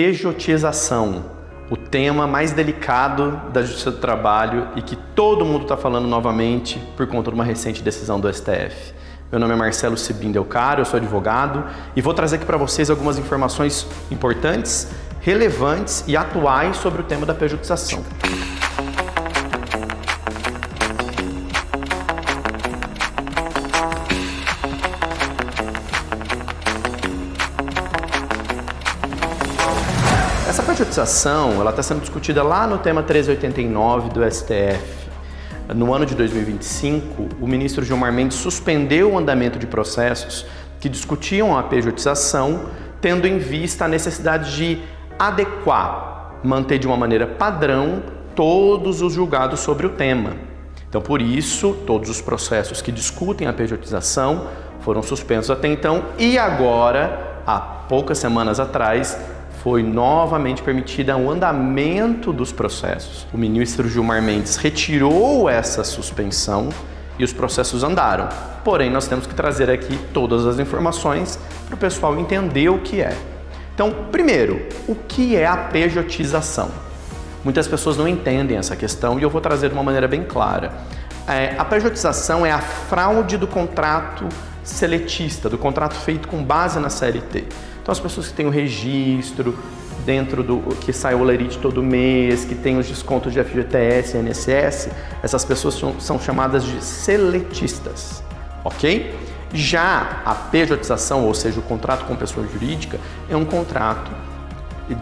Pejotização, o tema mais delicado da Justiça do Trabalho e que todo mundo está falando novamente por conta de uma recente decisão do STF. Meu nome é Marcelo Sibim Del Caro, eu sou advogado e vou trazer aqui para vocês algumas informações importantes, relevantes e atuais sobre o tema da pejotização. Essa pejotização está sendo discutida lá no tema 1389 do STF. No ano de 2025, o ministro Gilmar Mendes suspendeu o andamento de processos que discutiam a pejotização, tendo em vista a necessidade de adequar, manter de uma maneira padrão todos os julgados sobre o tema. Então, por isso, todos os processos que discutem a pejotização foram suspensos até então e agora, há poucas semanas atrás, foi novamente permitida o andamento dos processos. O ministro Gilmar Mendes retirou essa suspensão e os processos andaram. Porém, nós temos que trazer aqui todas as informações para o pessoal entender o que é. Então, primeiro, o que é a pejotização? Muitas pessoas não entendem essa questão e eu vou trazer de uma maneira bem clara. A pejotização é a fraude do contrato seletista, do contrato feito com base na CLT. Então, as pessoas que têm o registro dentro do que sai o lerite todo mês, que tem os descontos de FGTS e INSS, essas pessoas são chamadas de seletistas, ok? Já a pejotização, ou seja, o contrato com pessoa jurídica, é um contrato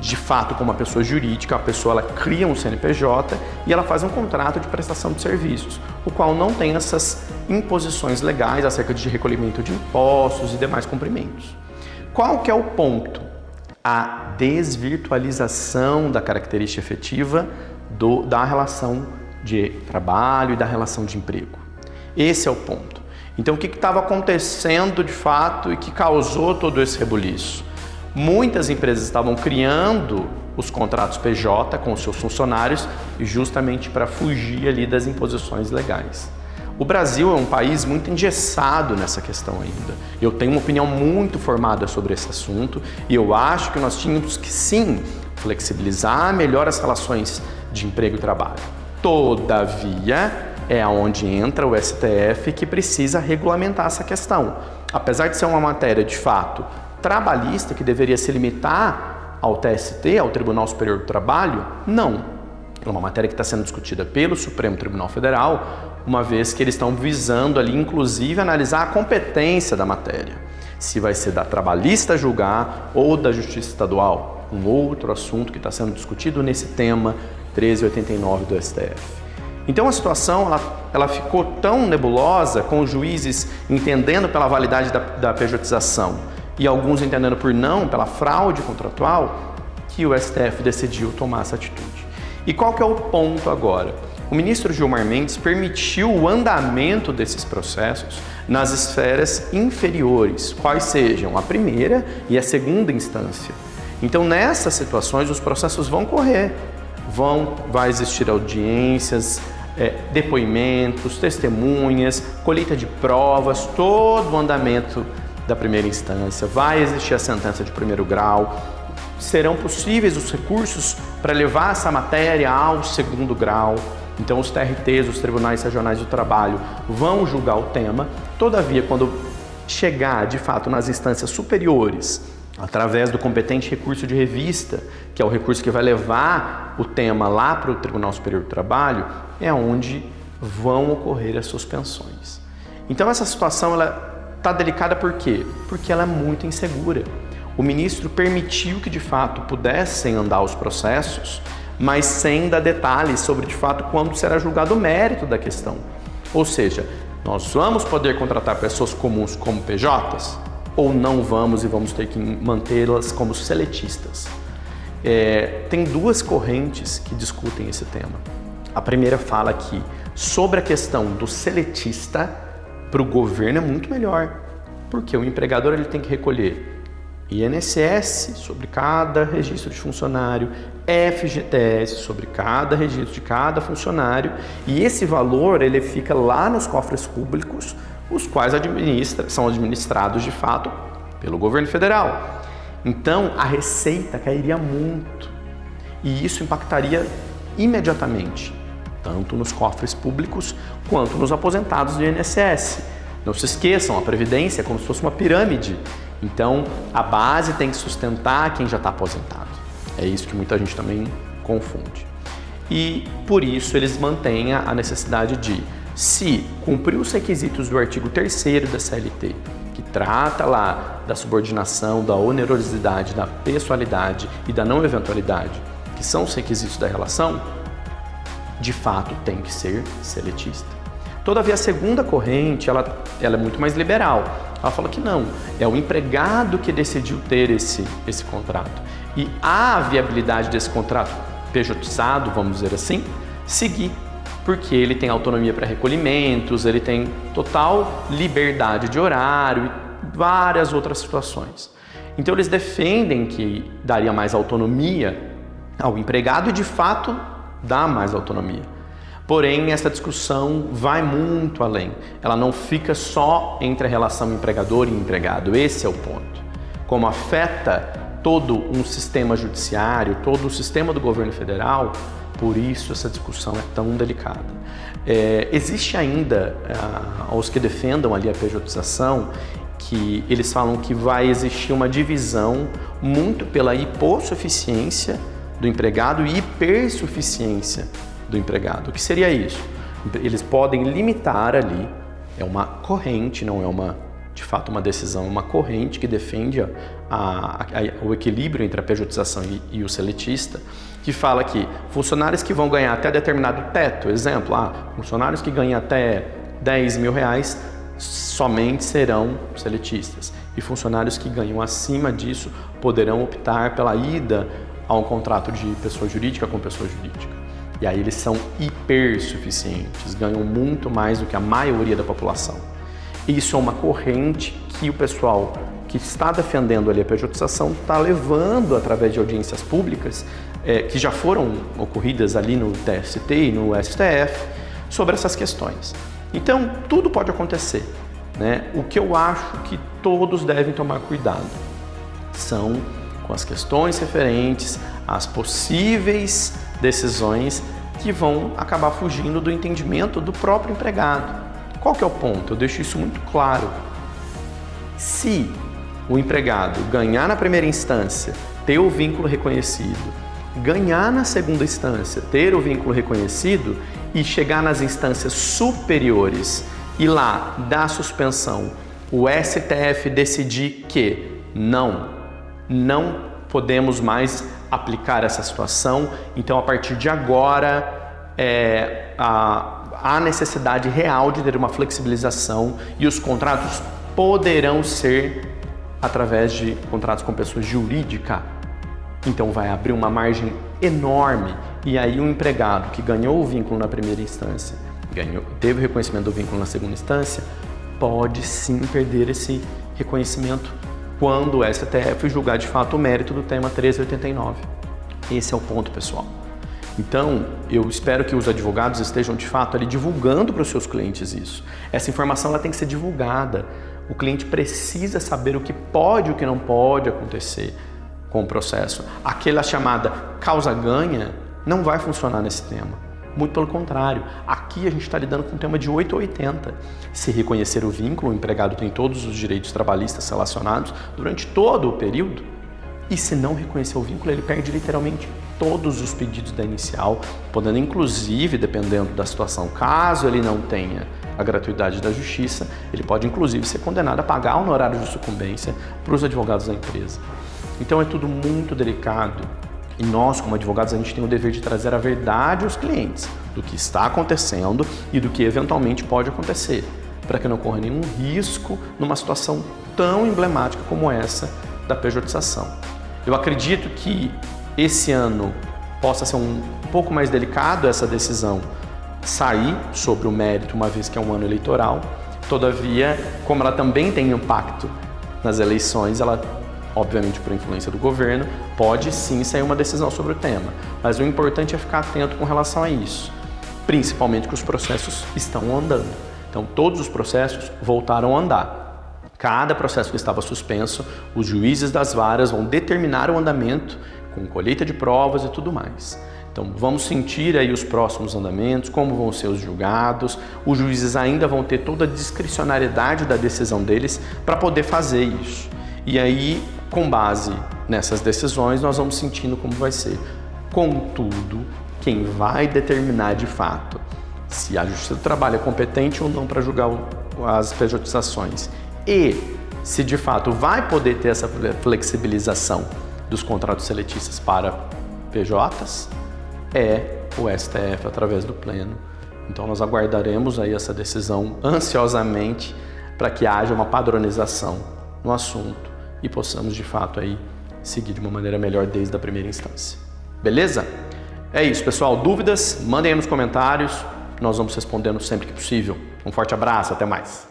de fato com uma pessoa jurídica. A pessoa ela cria um CNPJ e ela faz um contrato de prestação de serviços, o qual não tem essas imposições legais acerca de recolhimento de impostos e demais cumprimentos. Qual que é o ponto? A desvirtualização da característica efetiva da relação de trabalho e da relação de emprego. Esse é o ponto. Então, o que estava acontecendo de fato e que causou todo esse rebuliço? Muitas empresas estavam criando os contratos PJ com os seus funcionários justamente para fugir ali das imposições legais. O Brasil é um país muito engessado nessa questão ainda. Eu tenho uma opinião muito formada sobre esse assunto e eu acho que nós tínhamos que sim flexibilizar melhor as relações de emprego e trabalho. Todavia, é onde entra o STF que precisa regulamentar essa questão. Apesar de ser uma matéria de fato trabalhista que deveria se limitar ao TST, ao Tribunal Superior do Trabalho, não. É uma matéria que está sendo discutida pelo Supremo Tribunal Federal, uma vez que eles estão visando ali, inclusive, analisar a competência da matéria. Se vai ser da trabalhista julgar ou da Justiça Estadual, um outro assunto que está sendo discutido nesse tema 1389 do STF. Então a situação ela ficou tão nebulosa, com os juízes entendendo pela validade da pejotização e alguns entendendo por não, pela fraude contratual, que o STF decidiu tomar essa atitude. E qual que é o ponto agora? O ministro Gilmar Mendes permitiu o andamento desses processos nas esferas inferiores, quais sejam a primeira e a segunda instância. Então, nessas situações, os processos vão correr, vai existir audiências, depoimentos, testemunhas, colheita de provas, todo o andamento da primeira instância, vai existir a sentença de primeiro grau, serão possíveis os recursos para levar essa matéria ao segundo grau. Então, os TRTs, os Tribunais Regionais do Trabalho, vão julgar o tema. Todavia, quando chegar, de fato, nas instâncias superiores, através do competente recurso de revista, que é o recurso que vai levar o tema lá para o Tribunal Superior do Trabalho, é onde vão ocorrer as suspensões. Então, essa situação está delicada por quê? Porque ela é muito insegura. O ministro permitiu que, de fato, pudessem andar os processos, mas sem dar detalhes sobre, de fato, quando será julgado o mérito da questão. Ou seja, nós vamos poder contratar pessoas comuns como PJs ou não vamos e vamos ter que mantê-las como seletistas? Tem duas correntes que discutem esse tema. A primeira fala que, sobre a questão do seletista, para o governo é muito melhor, porque o empregador ele tem que recolher INSS sobre cada registro de funcionário, FGTS sobre cada registro de cada funcionário, e esse valor ele fica lá nos cofres públicos, os quais são administrados de fato pelo governo federal. Então, a receita cairia muito e isso impactaria imediatamente, tanto nos cofres públicos quanto nos aposentados do INSS. Não se esqueçam, a Previdência é como se fosse uma pirâmide. Então, a base tem que sustentar quem já está aposentado. É isso que muita gente também confunde. E, por isso, eles mantêm a necessidade de, se cumprir os requisitos do artigo 3º da CLT, que trata lá da subordinação, da onerosidade, da pessoalidade e da não eventualidade, que são os requisitos da relação, de fato tem que ser seletista. Todavia, a segunda corrente, ela é muito mais liberal. Ela fala que não, é o empregado que decidiu ter esse contrato. E há a viabilidade desse contrato pejotizado, vamos dizer assim, seguir, porque ele tem autonomia para recolhimentos, ele tem total liberdade de horário e várias outras situações. Então eles defendem que daria mais autonomia ao empregado e de fato dá mais autonomia. Porém, essa discussão vai muito além. Ela não fica só entre a relação empregador e empregado. Esse é o ponto. Como afeta todo um sistema judiciário, todo o sistema do governo federal, por isso essa discussão é tão delicada. Existe ainda, aos que defendam ali a pejotização, que eles falam que vai existir uma divisão muito pela hipossuficiência do empregado e hipersuficiência do empregado. O que seria isso? Eles podem limitar ali, é uma corrente, não é de fato uma decisão, é uma corrente que defende o equilíbrio entre a pejotização e o seletista, que fala que funcionários que vão ganhar até determinado teto, exemplo, funcionários que ganham até R$10.000 somente serão seletistas e funcionários que ganham acima disso poderão optar pela ida a um contrato de pessoa jurídica com pessoa jurídica. E aí eles são hipersuficientes, ganham muito mais do que a maioria da população. Isso é uma corrente que o pessoal que está defendendo ali a pejotização está levando através de audiências públicas que já foram ocorridas ali no TST e no STF sobre essas questões. Então, tudo pode acontecer, né? O que eu acho que todos devem tomar cuidado são com as questões referentes às possíveis decisões que vão acabar fugindo do entendimento do próprio empregado. Qual que é o ponto? Eu deixo isso muito claro. Se o empregado ganhar na primeira instância, ter o vínculo reconhecido, ganhar na segunda instância, ter o vínculo reconhecido e chegar nas instâncias superiores e lá dar suspensão, o STF decidir que não podemos mais aplicar essa situação, então a partir de agora há necessidade real de ter uma flexibilização e os contratos poderão ser através de contratos com pessoa jurídica. Então vai abrir uma margem enorme e aí o empregado que ganhou o vínculo na primeira instância, teve o reconhecimento do vínculo na segunda instância, pode sim perder esse reconhecimento quando o STF julgar de fato o mérito do tema 1389. Esse é o ponto, pessoal. Então, eu espero que os advogados estejam de fato ali divulgando para os seus clientes isso. Essa informação ela tem que ser divulgada. O cliente precisa saber o que pode e o que não pode acontecer com o processo. Aquela chamada causa-ganha não vai funcionar nesse tema. Muito pelo contrário, aqui a gente está lidando com um tema de 8 a 80. Se reconhecer o vínculo, o empregado tem todos os direitos trabalhistas relacionados durante todo o período. E se não reconhecer o vínculo, ele perde literalmente todos os pedidos da inicial, podendo inclusive, dependendo da situação, caso ele não tenha a gratuidade da justiça, ele pode inclusive ser condenado a pagar honorários de sucumbência para os advogados da empresa. Então é tudo muito delicado. E nós, como advogados, a gente tem o dever de trazer a verdade aos clientes do que está acontecendo e do que eventualmente pode acontecer, para que não ocorra nenhum risco numa situação tão emblemática como essa da pejotização. Eu acredito que esse ano possa ser um pouco mais delicado essa decisão sair sobre o mérito, uma vez que é um ano eleitoral. Todavia, como ela também tem impacto nas eleições, ela obviamente por influência do governo, pode sim sair uma decisão sobre o tema. Mas o importante é ficar atento com relação a isso, principalmente que os processos estão andando. Então todos os processos voltaram a andar. Cada processo que estava suspenso, os juízes das varas vão determinar o andamento com colheita de provas e tudo mais. Então vamos sentir aí os próximos andamentos, como vão ser os julgados. Os juízes ainda vão ter toda a discricionariedade da decisão deles para poder fazer isso. E aí, com base nessas decisões, nós vamos sentindo como vai ser. Contudo, quem vai determinar de fato se a Justiça do Trabalho é competente ou não para julgar as pejotizações e se de fato vai poder ter essa flexibilização dos contratos seletistas para PJs, é o STF através do Pleno. Então nós aguardaremos aí essa decisão ansiosamente para que haja uma padronização no assunto e possamos de fato aí seguir de uma maneira melhor desde a primeira instância. Beleza? É isso, pessoal. Dúvidas? Mandem aí nos comentários. Nós vamos respondendo sempre que possível. Um forte abraço, até mais.